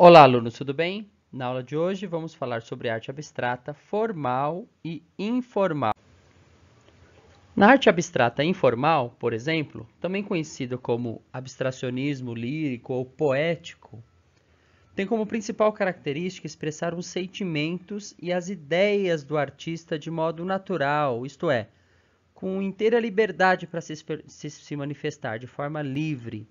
Olá, alunos, tudo bem? Na aula de hoje vamos falar sobre arte abstrata formal e informal. Na arte abstrata informal, por exemplo, também conhecido como abstracionismo lírico ou poético, tem como principal característica expressar os sentimentos e as ideias do artista de modo natural, isto é, com inteira liberdade para se manifestar de forma livre.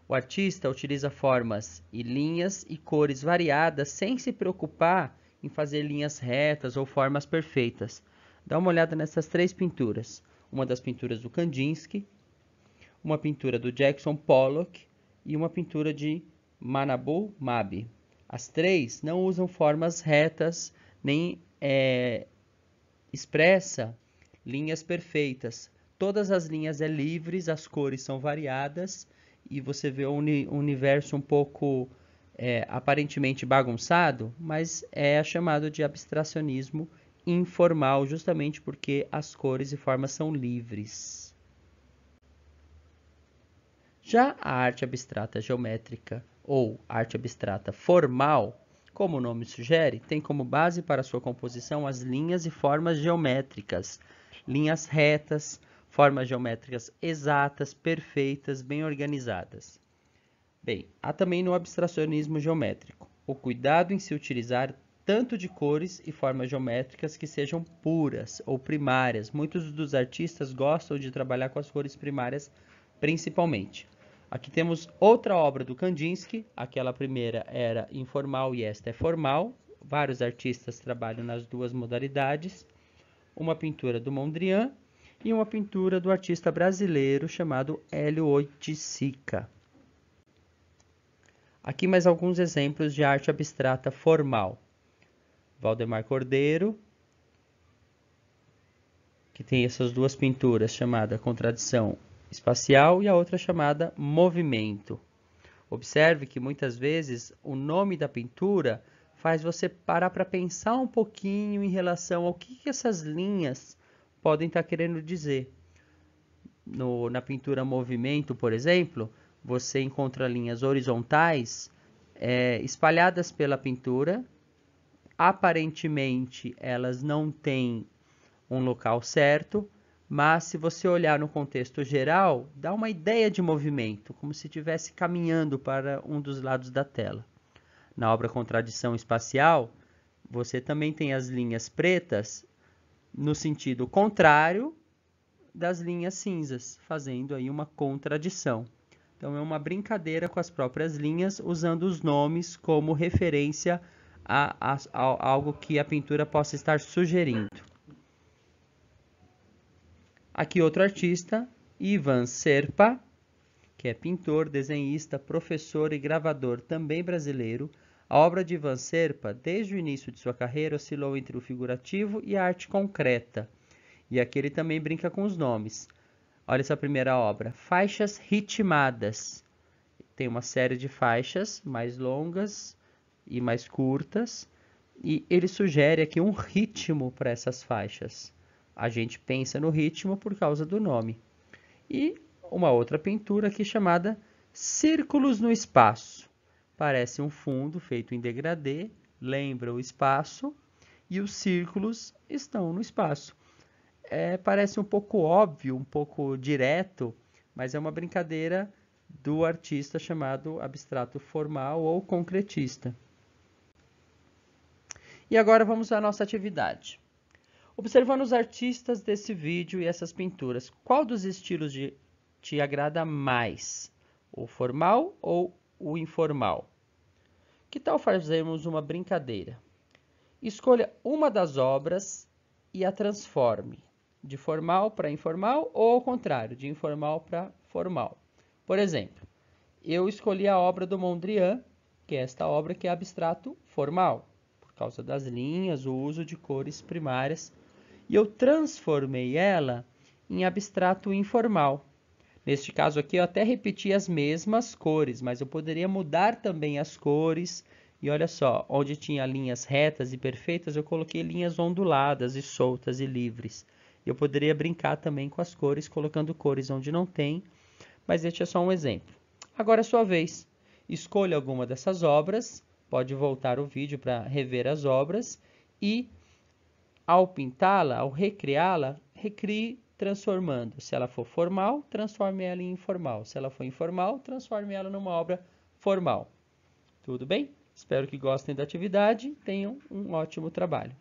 O artista utiliza formas e linhas e cores variadas sem se preocupar em fazer linhas retas ou formas perfeitas. Dá uma olhada nessas três pinturas. Uma das pinturas do Kandinsky, uma pintura do Jackson Pollock e uma pintura de Manabu Mabi. As três não usam formas retas nem expressa linhas perfeitas. Todas as linhas são livres, as cores são variadas e você vê um universo um pouco aparentemente bagunçado, mas é chamado de abstracionismo informal, justamente porque as cores e formas são livres. Já a arte abstrata geométrica ou arte abstrata formal, como o nome sugere, tem como base para sua composição as linhas e formas geométricas, linhas retas, formas geométricas exatas, perfeitas, bem organizadas. Bem, há também no abstracionismo geométrico o cuidado em se utilizar tanto de cores e formas geométricas que sejam puras ou primárias. Muitos dos artistas gostam de trabalhar com as cores primárias principalmente. Aqui temos outra obra do Kandinsky, aquela primeira era informal e esta é formal. Vários artistas trabalham nas duas modalidades. Uma pintura do Mondrian e uma pintura do artista brasileiro chamado Hélio Oiticica. Aqui mais alguns exemplos de arte abstrata formal. Valdemar Cordeiro, que tem essas duas pinturas, chamada Contradição Espacial e a outra chamada Movimento. Observe que muitas vezes o nome da pintura faz você parar para pensar um pouquinho em relação ao que essas linhas podem estar querendo dizer. Na pintura Movimento, por exemplo, você encontra linhas horizontais espalhadas pela pintura. Aparentemente, elas não têm um local certo, mas se você olhar no contexto geral, dá uma ideia de movimento, como se estivesse caminhando para um dos lados da tela. Na obra Contradição Espacial, você também tem as linhas pretas no sentido contrário das linhas cinzas, fazendo aí uma contradição. Então é uma brincadeira com as próprias linhas, usando os nomes como referência a algo que a pintura possa estar sugerindo. Aqui outro artista, Ivan Serpa, que é pintor, desenhista, professor e gravador também brasileiro. A obra de Ivan Serpa, desde o início de sua carreira, oscilou entre o figurativo e a arte concreta. E aqui ele também brinca com os nomes. Olha essa primeira obra, Faixas Ritmadas. Tem uma série de faixas mais longas e mais curtas, e ele sugere aqui um ritmo para essas faixas. A gente pensa no ritmo por causa do nome. E uma outra pintura aqui chamada Círculos no Espaço. Parece um fundo feito em degradê, lembra o espaço, e os círculos estão no espaço. Parece um pouco óbvio, um pouco direto, mas é uma brincadeira do artista chamado abstrato formal ou concretista. E agora vamos à nossa atividade. Observando os artistas desse vídeo e essas pinturas, qual dos estilos te agrada mais? O formal ou o informal? Que tal fazermos uma brincadeira? Escolha uma das obras e a transforme de formal para informal ou ao contrário, de informal para formal. Por exemplo, eu escolhi a obra do Mondrian, que é esta obra que é abstrato formal, por causa das linhas, o uso de cores primárias, e eu transformei ela em abstrato informal. Neste caso aqui, eu até repeti as mesmas cores, mas eu poderia mudar também as cores. E olha só, onde tinha linhas retas e perfeitas, eu coloquei linhas onduladas e soltas e livres. Eu poderia brincar também com as cores, colocando cores onde não tem, mas este é só um exemplo. Agora é a sua vez. Escolha alguma dessas obras, pode voltar o vídeo para rever as obras e, ao pintá-la, ao recriá-la, recrie transformando. Se ela for formal, transforme ela em informal. Se ela for informal, transforme ela numa obra formal. Tudo bem? Espero que gostem da atividade. Tenham um ótimo trabalho.